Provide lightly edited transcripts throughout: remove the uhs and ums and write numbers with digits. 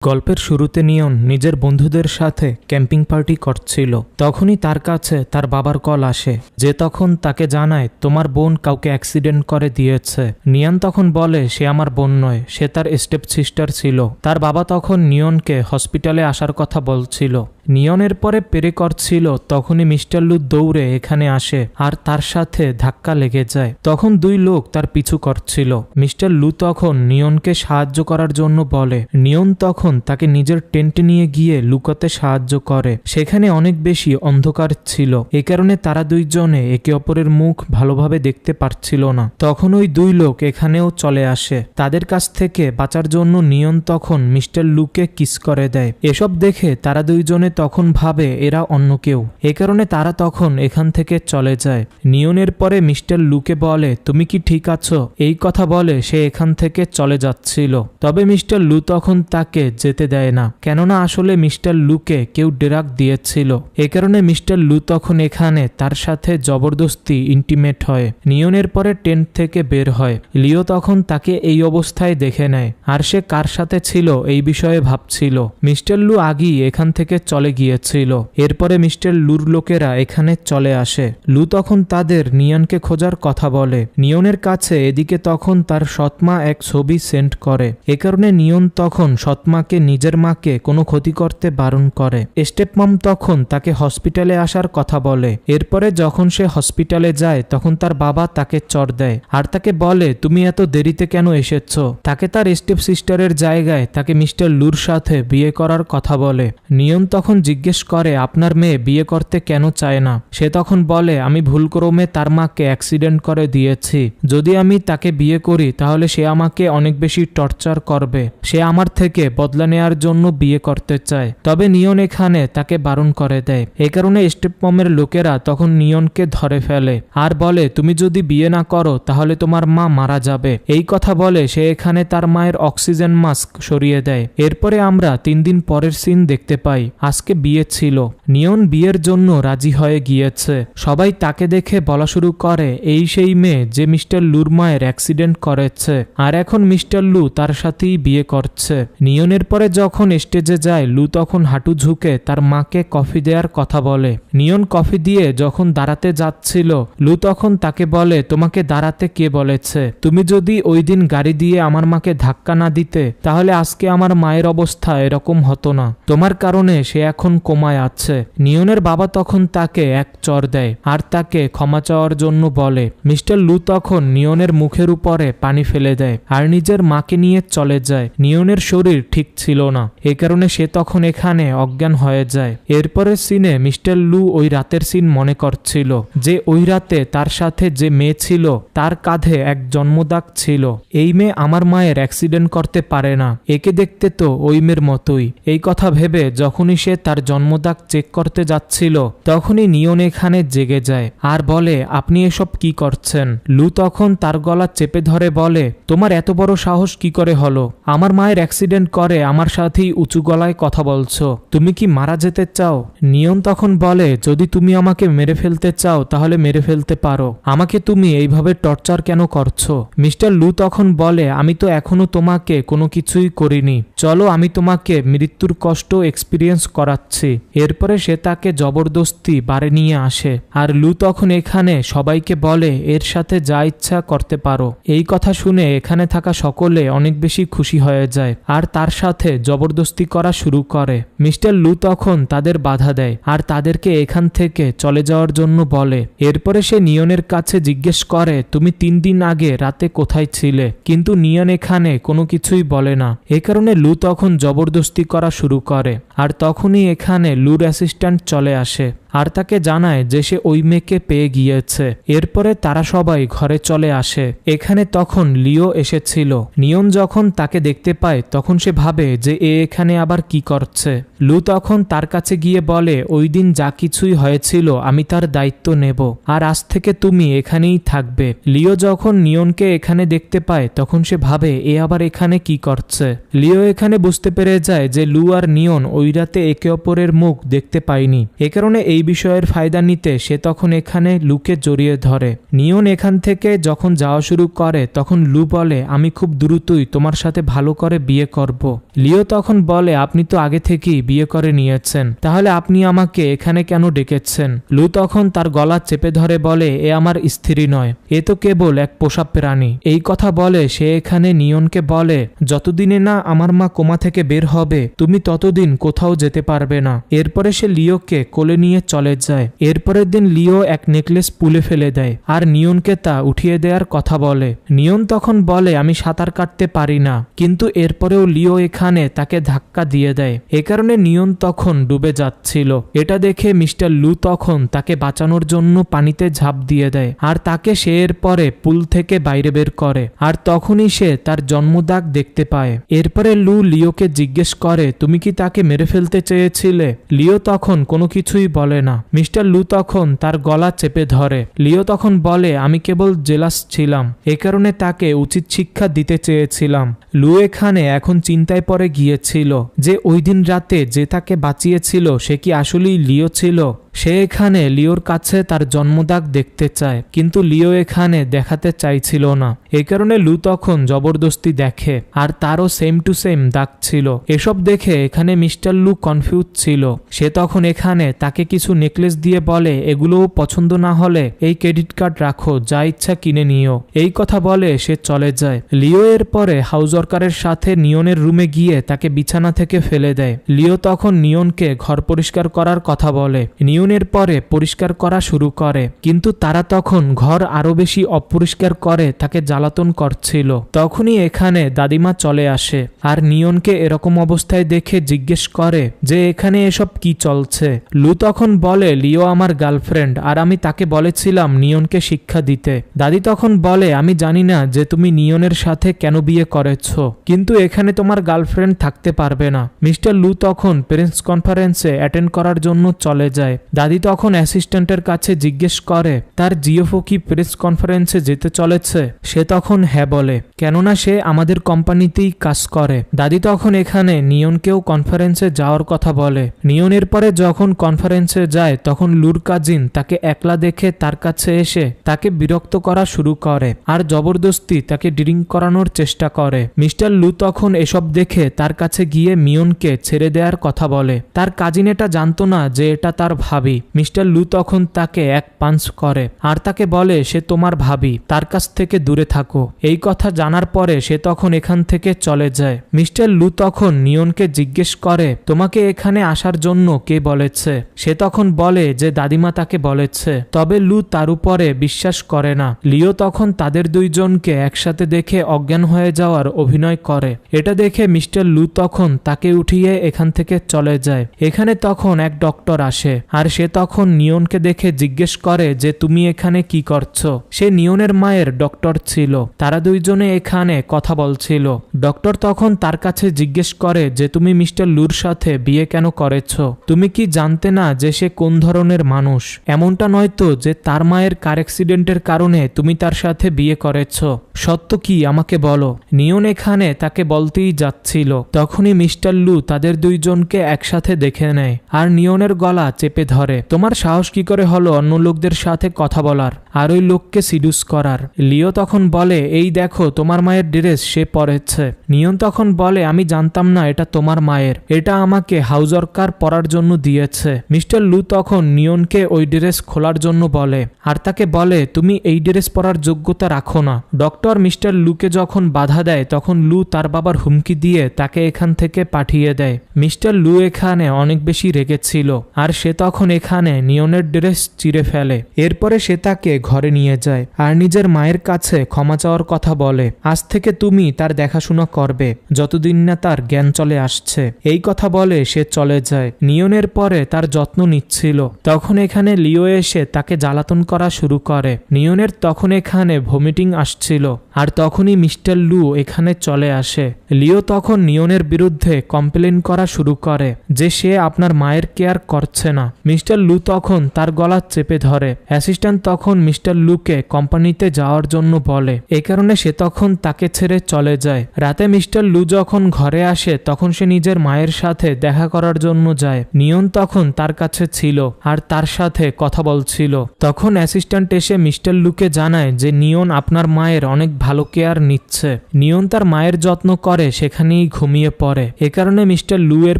গল্পের শুরুতে নিয়ন নিজের বন্ধুদের সাথে ক্যাম্পিং পার্টি করছিল। তখনই তার কাছে তার বাবার কল আসে, যে তখন তাকে জানায় তোমার বোন কাউকে অ্যাক্সিডেন্ট করে দিয়েছে। নিয়ন তখন বলে সে আমার বোন নয়, সে তার স্টেপ সিস্টার ছিল। তার বাবা তখন নিয়নকে হসপিটালে আসার কথা বলছিল। নিয়নের পরে পেরে করছিল, তখনই মিস্টার লু দৌড়ে এখানে আসে আর তার সাথে ধাক্কা লেগে যায়। তখন দুই লোক তার পিছু করছিল। মিস্টার লু তখন নিয়নকে সাহায্য করার জন্য বলে। নিয়ন তখন তাকে নিজের টেন্টে নিয়ে গিয়ে লুকাতে সাহায্য করে। সেখানে অনেক বেশি অন্ধকার ছিল, এ কারণে তারা দুইজনে একে অপরের মুখ ভালোভাবে দেখতে পারছিল না। তখন ওই দুই লোক এখানেও চলে আসে। তাদের কাছ থেকে বাঁচার জন্য নিয়ন তখন মিস্টার লুকে কিস করে দেয়। এসব দেখে তারা দুইজনে তখন ভাবে এরা অন্য কেউ, এ কারণে তারা তখন এখান থেকে চলে যায়। নিয়নের পরে মিস্টার লুকে বলে তুমি কি ঠিক আছো, এই কথা বলে সে এখান থেকে চলে যাচ্ছিল। তবে মিস্টার লু তখন তাকে যেতে দেয় না, কেননা আসলে মিস্টার লুকে কেউ ড্রাগ দিয়েছিল। এ কারণে মিস্টার লু তখন এখানে তার সাথে জবরদস্তি ইন্টিমেট হয়। নিয়নের পরে টেন্ট থেকে বের হয়। লিও তখন তাকে এই অবস্থায় দেখে নেয় আর সে কার সাথে ছিল এই বিষয়ে ভাবছিল। মিস্টার লু আগেই এখান থেকে চলে গিয়েছিল। এরপরে মিস্টার লুর লোকেরা এখানে চলে আসে। লু তখন তাদের নিয়নকে খোঁজার কথা বলে। নিয়নের কাছে এদিকে তখন তার সৎমা এক ছবি সেন্ড করে। এ কারণে নিয়ন তখন সৎমাকে নিজের মাকে কোনো ক্ষতি করতে বারণ করে। স্টেপমম তখন তাকে হসপিটালে আসার কথা বলে। এরপরে যখন সে হসপিটালে যায় তখন তার বাবা তাকে চড় দেয় আর তাকে বলে তুমি এত দেরিতে কেন এসেছো। তাকে তার স্টেপ সিস্টারের জায়গায় তাকে মিস্টার লুর সাথে বিয়ে করার কথা বলে। নিয়ন তখন জিজ্ঞেস করে আপনার মেয়ে বিয়ে করতে কেন চায় না। সে তখন বলে আমি ভুলক্রমে তার মাকে অ্যাক্সিডেন্ট করে দিয়েছি, যদি আমি তাকে বিয়ে করি তাহলে সে আমাকে অনেক বেশি টর্চার করবে। সে আমার থেকে বদলা নেওয়ার জন্য বিয়ে করতে চায়। তবে নিয়ন এখানে তাকে বারণ করে দেয়। এ কারণে স্টেপমমের লোকেরা তখন নিয়নকে ধরে ফেলে আর বলে তুমি যদি বিয়ে না করো তাহলে তোমার মা মারা যাবে। এই কথা বলে সে এখানে তার মায়ের অক্সিজেন মাস্ক সরিয়ে দেয়। এরপরে আমরা 3 দিন পরের সিন দেখতে পাই। আজকে বিয়ে ছিল। নিয়ন বিয়ের জন্য রাজি হয়ে গিয়েছে। সবাই তাকে দেখে বলা শুরু করে এই সেই মেয়ে যে মিস্টার লুর মায়ের অ্যাক্সিডেন্ট করেছে আর এখন মিস্টার লু তার সাথেই বিয়ে করছে। নিয়নের পরে যখন স্টেজে যায় লু তখন হাঁটু ঝুঁকে তার মাকে কফি দেওয়ার কথা বলে। নিয়ন কফি দিয়ে যখন দাঁড়াতে যাচ্ছিল লু তখন তাকে বলে তোমাকে দাঁড়াতে কে বলেছে, তুমি যদি ওই দিন গাড়ি দিয়ে আমার মাকে ধাক্কা না দিতে তাহলে আজকে আমার মায়ের অবস্থা এরকম হতো না, তোমার কারণে সে এখন কোমায় আছে। নিয়নের বাবা তখন তাকে এক চড় দেয় আর তাকে ক্ষমা চাওয়ার জন্য বলে। মিস্টার লু তখন নিয়নের মুখের উপরে পানি ফেলে দেয় আর নিজের মাকে নিয়ে চলে যায়। নিয়নের শরীর ঠিক ছিল না, এ কারণে সে তখন এখানে অজ্ঞান হয়ে যায়। এরপরের সিনে মিস্টার লু ওই রাতের সিন মনে করছিল যে ওই রাতে তার সাথে যে মেয়ে ছিল তার কাঁধে এক জন্মদাগ ছিল। এই মেয়ে আমার মায়ের অ্যাক্সিডেন্ট করতে পারে না, একে দেখতে তো ওই মেয়ের মতোই। এই কথা ভেবে যখনই সে তার জন্মদাগ চেক করতে যাচ্ছিল তখনই নিয়ন এখানে জেগে যায় আর বলে আপনি এসব কি করছেন। লু তখন তার গলা চেপে ধরে বলে তোমার এত বড় সাহস কি করে হলো, আমার মায়ের অ্যাক্সিডেন্ট করে আমার সাথেই উঁচু গলায় কথা বলছো, তুমি কি মারা যেতে চাও। নিয়ন তখন বলে যদি তুমি আমাকে মেরে ফেলতে চাও তাহলে মেরে ফেলতে পারো, আমাকে তুমি এইভাবে টর্চার কেন করছো। মিস্টার লু তখন বলে আমি তো এখনো তোমাকে কোনো কিছুই করিনি, চলো আমি তোমাকে মৃত্যুর কষ্ট এক্সপিরিয়েন্স করাচ্ছি। এরপরে সে তাকে জবরদস্তি বাড়ি নিয়ে আসে আর লু তখন এখানে সবাইকে বলে এর সাথে যা ইচ্ছা করতে পারো। এই কথা শুনে এখানে থাকা সকলে অনেক বেশি খুশি হয়ে যায় আর তার সাথে জবরদস্তি করা শুরু করে। মিস্টার লু তখন তাদের বাধা দেয় আর তাদেরকে এখান থেকে চলে যাওয়ার জন্য বলে। এরপরে সে নিয়নের কাছে জিজ্ঞেস করে তুমি 3 দিন আগে রাতে কোথায় ছিলে, কিন্তু নিয়ন এখানে কোনো কিছুই বলে না। এ কারণে লু তখন জবরদস্তি করা শুরু করে আর তখনই এখানে লুর অ্যাসিস্ট্যান্ট চলে আসে আর তাকে জানায় যে সে ওই মেয়েকে পেয়ে গিয়েছে। এরপরে তারা সবাই ঘরে চলে আসে। এখানে তখন লিও এসেছিল। নিয়ন যখন তাকে দেখতে পায় তখন সে ভাবে যে এখানে আবার কি করছে। লু তখন তার কাছে গিয়ে বলে ওই দিন যা কিছুই হয়েছিল আমি তার দায়িত্ব নেব আর আজ থেকে তুমি এখানেই থাকবে। লিও যখন নিয়নকে এখানে দেখতে পায় তখন সে ভাবে আবার এখানে কি করছে। লিও এখানে বুঝতে পেরে যায় যে লু আর নিয়ন ওই রাতে একে অপরের মুখ দেখতে পায়নি, এ কারণে এই এই বিষয়ের ফায়দা নিতে সে তখন এখানে লুকে জড়িয়ে ধরে। নিয়ন এখান থেকে যখন যাওয়া শুরু করে তখন লু বলে, আমি খুব দ্রুতই তোমার সাথে ভালো করে বিয়ে করব। লিও তখন বলে, আপনি তো আগে থেকেই বিয়ে করে নিয়েছেন, তাহলে আপনি আমাকে এখানে কেন ডেকেছেন? লু তখন তার গলা চেপে ধরে বলে, এ আমার স্ত্রী নয়, এ তো কেবল এক পোষা প্রাণী। এই কথা বলে সে এখানে নিয়নকে বলে, যতদিনে না আমার মা কোমা থেকে বের হবে তুমি ততদিন কোথাও যেতে পারবে না। এরপরে সে লিওকে কোলে নিয়ে চলে যায়। এরপরের দিন লিও এক নেকলেস পুলে ফেলে দেয় আর নিয়নকে তা উঠিয়ে দেওয়ার কথা বলে। নিয়ন তখন বলে, আমি সাঁতার কাটতে পারি না, কিন্তু এরপরেও লিও এখানে তাকে ধাক্কা দিয়ে দেয়। এ কারণে নিয়ন তখন ডুবে যাচ্ছিল। এটা দেখে মিস্টার লু তখন তাকে বাঁচানোর জন্য পানিতে ঝাঁপ দিয়ে দেয় আর তাকে সে এরপরে পুল থেকে বাইরে বের করে। আর তখনই সে তার জন্মদাগ দেখতে পায়। এরপরে লু লিওকে জিজ্ঞেস করে, তুমি কি তাকে মেরে ফেলতে চেয়েছিলে? লিও তখন কোনো কিছুই বলে না। মিস্টার লু তখন তার গলা চেপে ধরে। লিও তখন বলে, আমি কেবল জেলাস ছিলাম, এ কারণে তাকে উচিত শিক্ষা দিতে চেয়েছিলাম। লু এখানে এখন চিন্তায় পড়ে গিয়েছিল যে ওই দিন রাতে যে তাকে বাঁচিয়েছিল সে কি আসলেই লিও ছিল। সে এখানে লিওর কাছে তার জন্মদাগ দেখতে চায়, কিন্তু লিও এখানে দেখাতে চাইছিল না। এই কারণে লু তখন জবরদস্তি দেখে আর তারও সেম টু সেম দাগ ছিল। এসব দেখে এখানে মিস্টার লু কনফিউজ ছিল। সে তখন এখানে তাকে কিছু নেকলেস দিয়ে বলে, এগুলোও পছন্দ না হলে এই ক্রেডিট কার্ড রাখো, যা ইচ্ছা কিনে নিও। এই কথা বলে সে চলে যায়। লিও এর পরে হাউস ওয়ার্কারের সাথে নিয়নের রুমে গিয়ে তাকে বিছানা থেকে ফেলে দেয়। লিও তখন নিয়নকে ঘর পরিষ্কার করার কথা বলে। নিয়নের পরে পরিষ্কার করা শুরু করে, কিন্তু তারা তখন ঘর আরো বেশি অপরিষ্কার করে তাকে জ্বালাতন করছিল। তখনই এখানে দাদিমা চলে আসে আর নিয়নকে এরকম অবস্থায় দেখে জিজ্ঞেস করে যে এখানে এসব কি চলছে। লু তখন বলে, লিও আমার গার্লফ্রেন্ড আর আমি তাকে বলেছিলাম নিয়নকে শিক্ষা দিতে। দাদি তখন বলে, আমি জানি না যে তুমি নিয়নের সাথে কেন বিয়ে করেছ, কিন্তু এখানে তোমার গার্লফ্রেন্ড থাকতে পারবে না। মিস্টার লু তখন প্রেস কনফারেন্সে অ্যাটেন্ড করার জন্য চলে যায়। দাদি তখন অ্যাসিস্ট্যান্টের কাছে জিজ্ঞেস করে তার জিওফো কি প্রেস কনফারেন্সে যেতে চলেছে। সে তখন হ্যাঁ বলে, কেননা সে আমাদের কোম্পানিতেই কাজ করে। দাদি তখন এখানে নিয়নকেও কনফারেন্সে যাওয়ার কথা বলে। নিয়নের পরে যখন কনফারেন্সে যায় তখন লুর কাজিন তাকে একলা দেখে তার কাছে এসে তাকে বিরক্ত করা শুরু করে আর জবরদস্তি তাকে ড্রিঙ্ক করানোর চেষ্টা করে। মিস্টার লু তখন এসব দেখে তার কাছে গিয়ে মিয়নকে ছেড়ে দেওয়ার কথা বলে। তার কাজিন এটা জানতো না যে এটা তার ভাবি। মিস্টার লু তখন তাকে এক পাঞ্চ করে আর তাকে বলে, সে তোমার ভাবি, তার কাছ থেকে দূরে থাকো। এই কথা জানার পরে সে তখন এখান থেকে চলে যায়। মিস্টার লু তখন নিয়নকে জিজ্ঞেস করে, তোমাকে এখানে আসার জন্য কে বলেছে? সে তখন বলে যে দাদিমা তাকে বলেছে। তবে লু তার উপরে বিশ্বাস করে না। লিও তখন তাদের দুইজনকে একসাথে দেখে অজ্ঞান হয়ে যাওয়ার অভিনয় করে। এটা দেখে মিস্টার লু তখন তাকে উঠিয়ে এখান থেকে চলে যায়। এখানে তখন এক ডক্টর আসে আর সে তখন নিয়নকে দেখে জিজ্ঞেস করে যে তুমি এখানে কি করছো। সে নিয়নের মায়ের ডক্টর ছিল। তারা দুইজনে এখানে কথা বলছিল। ডক্টর তখন তার কাছে জিজ্ঞেস করে যে তুমি মিস্টার লুর সাথে বিয়ে কেন করেছো? তুমি কি জানতে না যে সে কোন ধরনের মানুষ? এমনটা নয়তো যে তার মায়ের কার অ্যাক্সিডেন্টের কারণে তুমি তার সাথে বিয়ে করেছো? সত্য কি আমাকে বলো। নিয়ন এখানে তাকে বলতেই যাচ্ছিল, তখনই মিস্টার লু তাদের দুইজনকে একসাথে দেখে নেয় আর নিয়নের গলা চেপে ধরে। তোমার সাহস কি করে হলো অন্য লোকদের সাথে কথা বলার আর ওই লোককে সিডুস করার? লিও তখন বলে, এই দেখো তোমার মায়ের ড্রেস সে পরেছে। নিয়ন তখন বলে, আমি জানতাম না এটা তোমার মায়ের, এটা আমাকে হাউস ওয়ার্কার পরার জন্য দিয়েছে। মিস্টার লু তখন নিয়নকে ওই ড্রেস খোলার জন্য বলে আর তাকে বলে, তুমি এই ড্রেস পরার যোগ্যতা রাখো না। ডক্টর মিস্টার লুকে যখন বাধা দেয় তখন লু তার বাবার হুমকি দিয়ে তাকে এখান থেকে পাঠিয়ে দেয়। মিস্টার লু এখানে অনেক বেশি রেগেছিল আর সে তখন এখানে নিয়নের ড্রেস চিরে ফেলে। এরপরে সে তাকে ঘরে নিয়ে যায় আর নিজের মায়ের কাছে ক্ষমা চাওয়ার কথা বলে। আজ থেকে তুমি তার দেখাশোনা করবে যতদিন না তার জ্ঞান চলে আসছে। এই কথা বলে সে চলে যায়। নিয়নের পরে তার যত্ন নিচ্ছিল। তখন এখানে লিও এসে তাকে জ্বালাতন করা শুরু করে। নিয়নের তখন এখানে ভমিটিং আসছিল আর তখনই মিস্টার লু এখানে চলে আসে। লিও তখন নিয়নের বিরুদ্ধে কমপ্লেন করা শুরু করে যে সে আপনার মায়ের কেয়ার করছে না। মিস্টার লু তখন তার গলা চেপে ধরে। অ্যাসিস্ট্যান্ট তখন মিস্টার লুকে কোম্পানিতে যাওয়ার জন্য বলে, এই কারণে সে তখন তাকে ছেড়ে চলে যায়। রাতে মিস্টার লু যখন ঘরে আসে তখন সে নিজের মায়ের সাথে দেখা করার জন্য যায়। নিয়ন তখন তার কাছে ছিল আর তার সাথে কথা বলছিল। তখন অ্যাসিস্ট্যান্ট এসে মিস্টার লুকে জানায় যে নিয়ন আপনার মায়ের অনেক ভালো কেয়ার নিচ্ছে। নিয়ন তার মায়ের যত্ন করে সেখানেই ঘুমিয়ে পড়ে। এ কারণে মিস্টার লু এর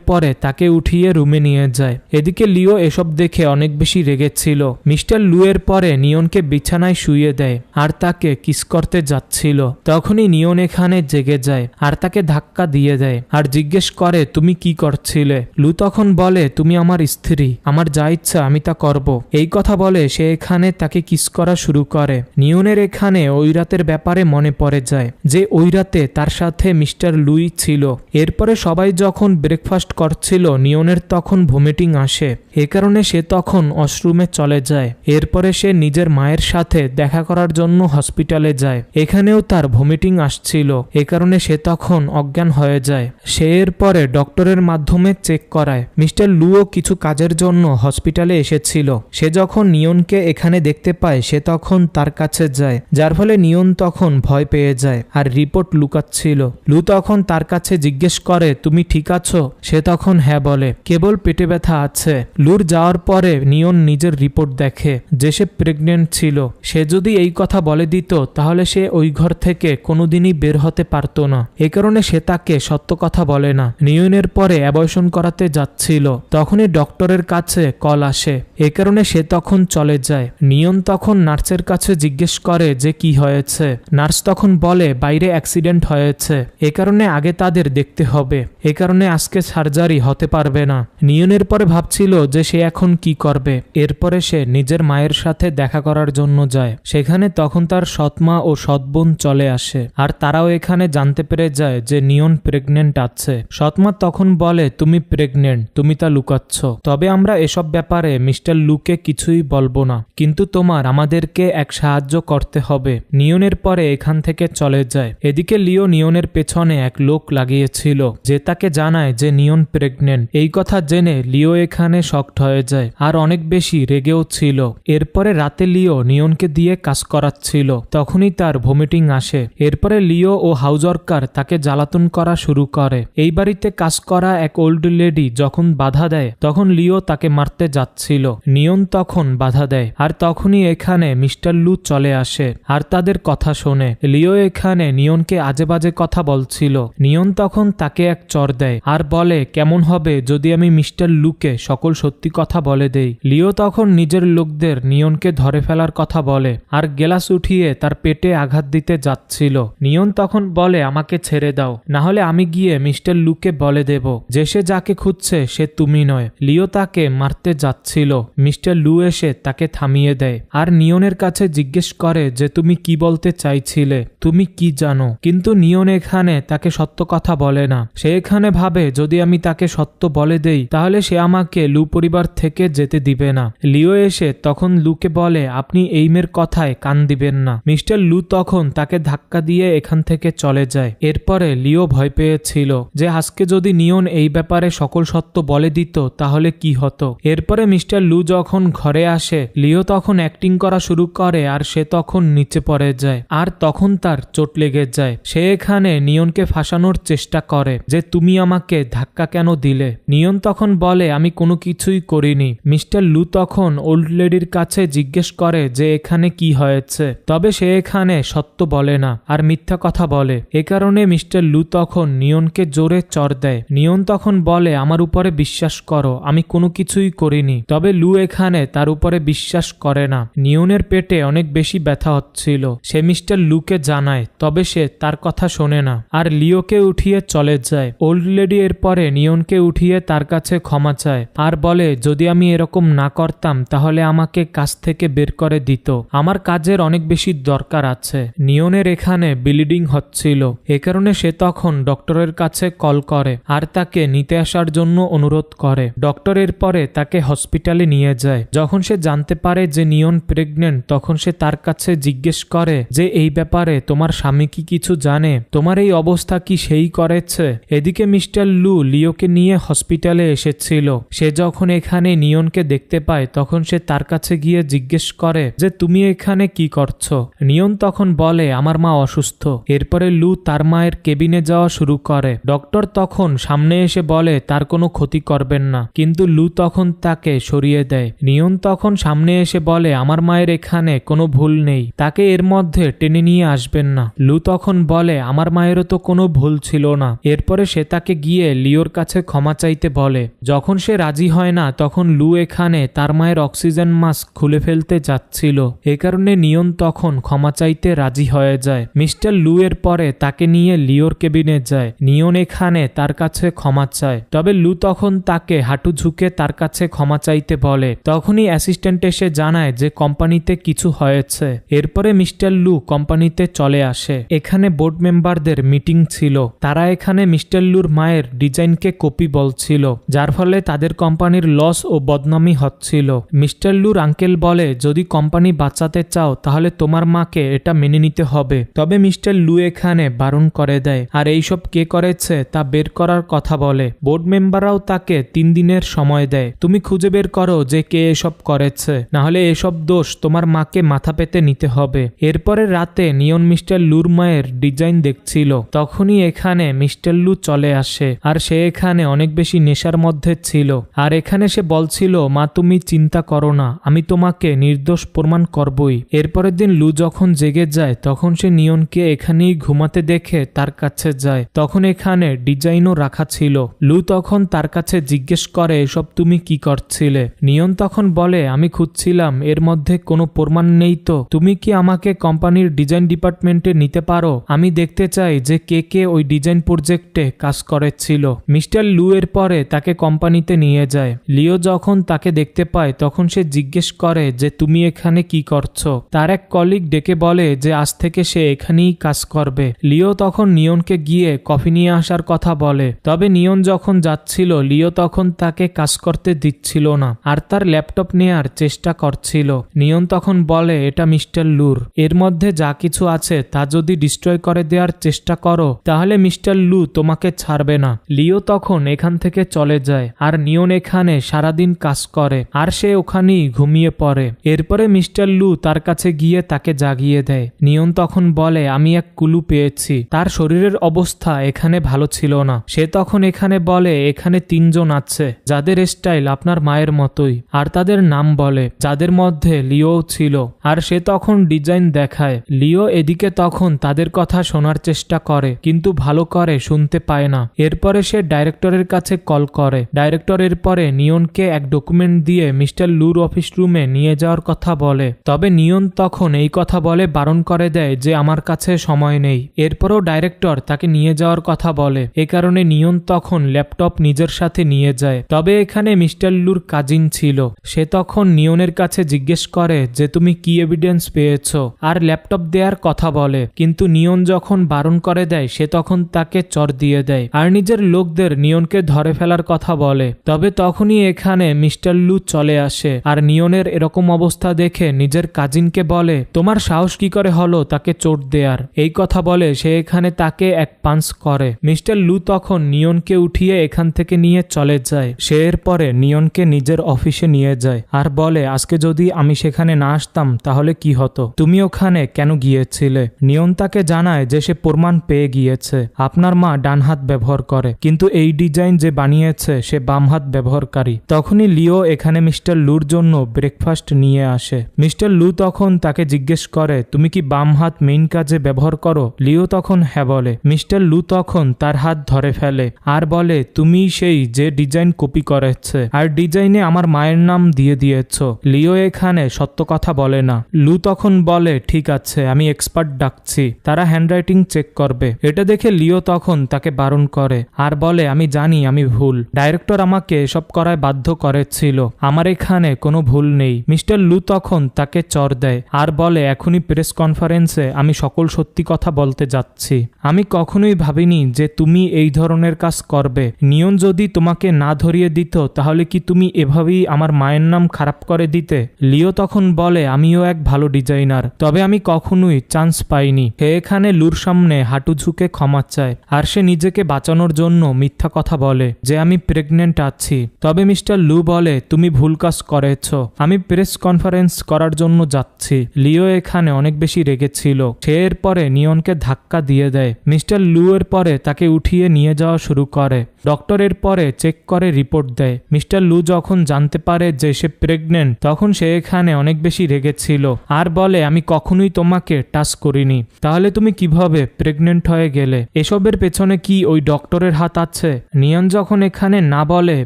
পরে তাকে উঠিয়ে রুমে নিয়ে যায়। এদিকে লিও এসব দেখে অনেক বেশি রেগেছিল। মিস্টার লু এর পরে নিয়নকে বিছানায় শুইয়ে দেয় আর তাকে কিস করতে যাচ্ছিল। তখনই নিয়ন এখানে জেগে যায় আর তাকে ধাক্কা দিয়ে দেয় আর জিজ্ঞেস করে, তুমি কি করছিলে? লু তখন বলে, তুমি আমার স্ত্রী, আমার যা ইচ্ছা আমি তা করব। এই কথা বলে সে এখানে তাকে কিস করা শুরু করে। নিয়নের এখানে ওই রাতের ব্যাপারে মনে পড়ে যায় যে ওই রাতে তার সাথে মিস্টার লুই ছিল। এরপরে সবাই যখন ব্রেকফাস্ট করছিল নিয়নের তখন ভমিটিং আসে। এ কারণে সে তখন ওয়াশরুমে চলে যায়। এরপরে সে নিজের মায়ের সাথে দেখা করার জন্য হসপিটালে যায়। এখানেও তার ভমিটিং আসছিল। এ কারণে সে তখন অজ্ঞান হয়ে যায়। সে এরপরে ডক্টরের মাধ্যমে চেক করায়। মিস্টার লুও কিছু কাজের জন্য হসপিটালে এসেছিল। সে যখন নিয়নকে এখানে দেখতে পায় সে তখন তার কাছে যায়, যার ফলে নিয়ন তখন ভয় পেয়ে যায় আর রিপোর্ট লুকাচ্ছিল। লু তখন তার কাছে জিজ্ঞেস করে, তুমি ঠিক আছো? সে তখন হ্যাঁ বলে, কেবল পেটে ব্যথা আছে। লুর যাওয়ার পরে নিয়ন নিজের রিপোর্ট দেখে যে সে প্রেগনেন্ট ছিল। সে যদি এই কথা বলে দিত তাহলে সে ওই ঘর থেকে কোনোদিনই বের হতে পারত না। এ কারণে সে তাকে সত্য কথা বলে না। নিয়নের পরে অ্যাবর্শন করাতে যাচ্ছিল। তখনই ডক্টরের কাছে কল আসে। এ কারণে সে তখন চলে যায়। নিয়ন তখন নার্সের কাছে জিজ্ঞেস করে যে কি হয়েছে। নার্স তখন বলে, বাইরে অ্যাক্সিডেন্ট হয়েছে, এ কারণে আগে তাদের দেখতে হবে। এ কারণে আজকে সার্জারি হতে পারবে না। নিয়নের পরে ভাবছিল যে সে এখন কি করবে। এরপরে সে নিজের মায়ের সাথে দেখা করার জন্য যায়। সেখানে তখন তার সৎমা ও সৎবোন চলে আসে আর তারাও এখানে জানতে পেরে যায় যে নিয়ন প্রেগনেন্ট আছে। সৎমা তখন বলে, তুমি প্রেগনেন্ট, তুমি তা লুকাচ্ছ। তবে আমরা এসব ব্যাপারে মিস্টার লুকে কিছুই বলবো না, কিন্তু তোমার আমাদেরকে এক সাহায্য করতে হবে। নিয়নের পরে এখান থেকে চলে যায়। এদিকে লিও নিয়নের পেছনে এক লোক লাগিয়েছিল যে তাকে জানায় যে নিয়ন প্রেগনেন্ট। এই কথা জেনে লিও এখানে শকড হয়ে যায় আর অনেক বেশি রেগেও ছিল। এরপরে রাতে লিও নিয়নকে দিয়ে কাজ করাচ্ছিল। তখনই তার ভমিটিং আসে। এরপরে লিও ও হাউজওয়ার্কার তাকে জ্বালাতন করা শুরু করে। এই বাড়িতে কাজ করা এক ওল্ড লেডি যখন বাধা দেয় তখন লিও তাকে মারতে যাচ্ছিল। নিয়ন তখন বাধা দেয় আর তখনই এখানে মিস্টার লু চলে আসে আর তাদের কথা শোনে। লিও এখানে নিয়নকে আজে বাজে কথা বলছিল। নিয়ন তখন তাকে এক চর দেয় আর বলে, কেমন হবে যদি আমি মিস্টার লুকে সকল সত্যি কথা বলে দেই। লিও তখন নিজের লোকদের নিয়নকে ধরে ফেলার কথা বলে আর গ্লাস উঠিয়ে তার পেটে আঘাত দিতে যাচ্ছিল। নিয়ন তখন বলে, আমাকে ছেড়ে দাও, না হলে আমি গিয়ে মিস্টার লুকে বলে দেব যে সে যাকে খুঁজছে সে তুমি নয়। লিও তাকে মারতে যাচ্ছিল। মিস্টার লু এসে তাকে থামিয়ে দেয় আর নিয়নের কাছে জিজ্ঞেস করে যে তুমি কি বলতে চাইছিলে, তুমি কি জানো? কিন্তু নিয়ন এখানে তাকে সত্য কথা বলে না। সে এখানে ভাবে যদি আমি তাকে সত্য বলে দেই তাহলে সে আমাকে লু পরিবার থেকে যেতে দিবে না। লিও এসে তখন লুকে বলে, আপনি এই মেয়ের কথায় কান দিবেন না। মিস্টার লু তখন তাকে ধাক্কা দিয়ে এখান থেকে চলে যায়। এরপরে লিও ভয় পেয়েছিল যে আজকে যদি নিয়ন এই ব্যাপারে সকল সত্য বলে দিত তাহলে কি হতো। এরপরে মিস্টার লু যখন ঘরে আসে লিও তখন অ্যাক্টিং করা শুরু করে আর সে তখন নিচে পড়ে যায় আর তখন তার চোট লেগে যায়। সে এখানে নিয়নকে ফাঁসানোর চেষ্টা করে যে তুমি আমাকে ধাক্কা কেন দিলে। নিয়ন তখন বলে, আমি কোনো কিছুই করিনি। মিস্টার লু তখন ওল্ড লেডির কাছে জিজ্ঞেস করে যে এখানে কি হয়েছে। তবে সে এখানে সত্য বলে না আর মিথ্যা কথা বলে। এ কারণে মিস্টার লু তখন নিয়নকে জোরে চর দেয়। নিয়ন তখন বলে, আমার উপরে বিশ্বাস করো, আমি কোনো কিছুই করিনি। তবে লু এখানে তার উপরে বিশ্বাস করে না। নিয়নের পেটে অনেক বেশি ব্যথা হচ্ছিল। সে মিস্টার লুকে জানায়, তবে সে তার কথা শোনে না আর লিওকে উঠিয়ে চলে যায়। ওল্ড লেডি এর পরে নিয়নকে উঠিয়ে তার কাছে ক্ষমা চায় আর বলে, যদি আমি এরকম না করতাম তাহলে আমাকে কাজ থেকে বের করে দিত। আমার কাজের অনেক বেশি দরকার আছে। নিয়নের এখানে ব্লিডিং হচ্ছিল। এ কারণে সে তখন ডক্টরের কাছে কল করে আর তাকে নিতে আসার জন্য অনুরোধ করে। ডক্টরের পরে তাকে হসপিটালে নিয়ে যায়। যখন সে জানতে পারে যে নিয়ন প্রেগনেন্ট তখন সে তার কাছে জিজ্ঞেস করে যে এই ব্যাপারে তোমার স্বামী কি কিছু জানে? তোমার এই অবস্থা কি সেই করেছে? এদিকে মিস্টার লু লিওকে নিয়ে হসপিটালে এসেছিল। সে যখন এখানে এখানে নিয়নকে দেখতে পায় তখন সে তার কাছে গিয়ে জিজ্ঞেস করে যে তুমি এখানে কি করছো। নিয়ন তখন বলে আমার মা অসুস্থ। এরপরে লু তার মায়ের কেবিনে যাওয়া শুরু করে। ডক্টর তখন সামনে এসে বলে তার কোনো ক্ষতি করবেন না, কিন্তু লু তখন তাকে সরিয়ে দেয়। নিয়ন তখন সামনে এসে বলে আমার মায়ের এখানে কোনো ভুল নেই, তাকে এর মধ্যে টেনে নিয়ে আসবেন না। লু তখন বলে আমার মায়েরও তো কোনো ভুল ছিল না। এরপরে সে তাকে গিয়ে লিওর কাছে ক্ষমা চাইতে বলে। যখন সে রাজি হয় না তখন লু এখানে তার মায়ের অক্সিজেন মাস্ক খুলে ফেলতে যাচ্ছিল। এ কারণে নিয়ন তখন ক্ষমা চাইতে রাজি হয়ে যায়। মিস্টার লু এর পরে তাকে নিয়ে লিওর কেবিনে যায়। নিয়ন এখানে তার কাছে ক্ষমা চায়, তবে লু তখন তাকে হাঁটু ঝুঁকে তার কাছে ক্ষমা চাইতে বলে। তখনই অ্যাসিস্ট্যান্ট এসে জানায় যে কোম্পানিতে কিছু হয়েছে। এরপরে মিস্টার লু কোম্পানিতে চলে আসে। এখানে বোর্ড মেম্বারদের মিটিং ছিল। তারা এখানে মিস্টার লুর মায়ের ডিজাইনকে কপি বলছিল, যার ফলে তাদের কোম্পানির লস ও বদনামি হচ্ছিল। মিস্টার লুর আঙ্কেল বলে যদি কোম্পানি বাঁচাতে চাও তাহলে তোমার মাকে এটা মেনে নিতে হবে। তবে মিস্টার লু এখানে বারণ করে দেয় আর এইসব কে করেছে তা বের করার কথা বলে। বোর্ড মেম্বাররাও তাকে 3 দিনের সময় দেয়। তুমি খুঁজে বের করো যে কে এসব করেছে, না হলে এসব দোষ তোমার মাকে মাথা পেতে নিতে হবে। এরপরে রাতে নিয়ন মিস্টার লুর মায়ের ডিজাইন দেখছিল। তখনই এখানে মিস্টার লু চলে আসে আর সে এখানে অনেক বেশি নেশার মধ্যে ছিল। আর এখানে সে বলছিল মা তুমি চিন্তা করো না, আমি তোমাকে নির্দোষ প্রমাণ করবই। এরপরের দিন লু যখন জেগে যায় তখন সে নিয়নকে এখানেই ঘুমাতে দেখে তার কাছে যায়। তখন এখানে ডিজাইনও রাখা ছিল। লু তখন তার কাছে জিজ্ঞেস করে এসব তুমি কি করছিলে। নিয়ন তখন বলে আমি খুঁজছিলাম, এর মধ্যে কোনো প্রমাণ নেই তো। তুমি কি আমাকে কোম্পানির ডিজাইন ডিপার্টমেন্টে নিতে পারো? আমি দেখতে চাই যে কে কে ওই ডিজাইন প্রজেক্টে কাজ করেছিল। মিস্টার লু এর পরে তাকে কোম্পানিতে নিয়ে যায়। লিও যখন তাকে দেখতে পায় তখন সে জিজ্ঞেস করে যে তুমি এখানে কি করছো। তার এক কলিগ ডেকে বলে যে আজ থেকে সে এখানেই কাজ করবে। লিও তখন নিয়নকে গিয়ে কফি নিয়ে আসার কথা বলে, তবে নিয়ন যখন যাচ্ছিল লিও তখন তাকে কাজ করতে দিচ্ছিল না আর তার ল্যাপটপ নেয়ার চেষ্টা করছিল। নিয়ন তখন বলে এটা মিস্টার লুর, এর মধ্যে যা কিছু আছে তা যদি ডিস্ট্রয় করে দেওয়ার চেষ্টা করো তাহলে মিস্টার লু তোমাকে ছাড়বে না। লিও তখন এখান থেকে চলে যায় আর নিয়ন এখানে সারাদিন কাজ করে আর সে ওখানেই ঘুমিয়ে পড়ে। এরপরে মিস্টার লু তার কাছে গিয়ে তাকে জাগিয়ে দেয়। নিয়ন তখন বলে আমি এক কুলু পেয়েছি। তার শরীরের অবস্থা এখানে ভালো ছিল না। সে তখন এখানে বলে এখানে 3 জন আছে যাদের স্টাইল আপনার মায়ের মতোই, আর তাদের নাম বলে, যাদের মধ্যে লিও ছিল। আর সে তখন ডিজাইন দেখায়। লিও এদিকে তখন তাদের কথা শোনার চেষ্টা করে কিন্তু ভালো করে শুনতে পায় না। এরপরে সে ডাইরেক্টরের কাছে কল করে। ডাইরেক্টরের পরে নিয়নকে এক ডকুমেন্ট দিয়ে মিস্টার লুর অফিস রুমে নিয়ে যাওয়ার কথা বলে, তবে নিয়ন তখন এই কথা বলে বারণ করে দেয় যে আমার কাছে সময় নেই। এরপরও ডাইরেক্টর তাকে নিয়ে যাওয়ার কথা বলে। এ কারণে নিয়ন তখন ল্যাপটপ নিজের সাথে নিয়ে যায়। তবে এখানে মিস্টার লুর কাজিন ছিল। সে তখন নিয়নের কাছে জিজ্ঞেস করে যে তুমি কি এভিডেন্স পেয়েছো আর ল্যাপটপ দেওয়ার কথা বলে, কিন্তু নিয়ন যখন বারণ করে দেয় সে তখন তাকে চড় দিয়ে দেয় আর নিজের লোকদের নিয়নকে ধরে ফেলার কথা বলে। তবে তখনই এখানে মিস্টার লু চলে আসে আর নিয়নের এরকম অবস্থা দেখে নিজের কাজিনকে বলে তোমার সাহস কি করে হলো তাকে চোট দেয়ার। এই কথা বলে সে এখানে তাকে এক পাঞ্চ করে। মিস্টার লু তখন নিয়নকে উঠিয়ে এখান থেকে নিয়ে চলে যায়। সে এরপরে নিয়নকে নিজের অফিসে নিয়ে যায় আর বলে আজকে যদি আমি সেখানে না আসতাম তাহলে কি হতো, তুমি ওখানে কেন গিয়েছিলে। নিয়ন তাকে জানায় যে সে প্রমাণ পেয়ে গিয়েছে আপনার মা ডান হাত ব্যবহার করে, কিন্তু এই ডিজাইন যে বানিয়েছে সে বাম হাত ব্যবহারকারী। তখনই লিও এখানে মিস্টার লুর জন্য ব্রেকফাস্ট নিয়ে আসে। মিস্টার লু তখন তাকে জিজ্ঞেস করে তুমি কি বাম হাত মেইন কাজে ব্যবহার করো। লিও তখন হ্যাঁ বলে। মিস্টার লু তখন তার হাত ধরে ফেলে আর বলে তুমি সেই যে ডিজাইন কপি করেছে আর ডিজাইনে আমার মায়ের নাম দিয়ে দিয়েছ। লিও এখানে সত্য কথা বলে না। লু তখন বলে ঠিক আছে আমি এক্সপার্ট ডাকছি, তারা হ্যান্ডরাইটিং চেক করবে। এটা দেখে লিও তখন তাকে বারণ করে আর বলে আমি জানি আমি ভুল, ডাইরেক্টর আমাকে এসব করায় বাধ্য করেছিল, আমার এখানে কোনো ভুল নেই। মিস্টার লু তখন তাকে চড় দেয় আর বলে এখনই প্রেস কনফারেন্সে আমি সকল সত্যি কথা বলতে যাচ্ছি। আমি কখনোই ভাবিনি যে তুমি এই ধরনের কাজ করবে। নিয়ন যদি তোমাকে না ধরিয়ে দিত তাহলে কি তুমি এভাবেই আমার মায়ের নাম খারাপ করে দিতে। লিও তখন বলে আমিও এক ভালো ডিজাইনার, তবে আমি কখনোই চান্স পাইনি। সে এখানে লুর সামনে হাঁটু ঝুঁকে ক্ষমা চায় আর সে নিজেকে বাঁচানোর জন্য মিথ্যা কথা বলে যে আমি প্রেগনেন্ট আছি। তবে মিস্টার মিস্টার লু বলে, তুমি ভুল কাজ করেছ, আমি প্রেস কনফারেন্স করার জন্য যাচ্ছি। লিও এখানে অনেক বেশি রেগেছিল। সে এরপরে নিয়নকে ধাক্কা দিয়ে দেয়। মিস্টার লু এর পরে তাকে উঠিয়ে নিয়ে যাওয়া শুরু করে। ডক্টরের পরে চেক করে রিপোর্ট দেয়। মিস্টার লু যখন জানতে পারে যে সে প্রেগনেন্ট, তখন সে এখানে অনেক বেশি রেগেছিল আর বলে, আমি কখনোই তোমাকে টাচ করিনি, তাহলে তুমি কিভাবে প্রেগনেন্ট হয়ে গেলে? এসবের পেছনে কি ওই ডক্টরের হাত আছে? নিয়ন যখন এখানে না বলে,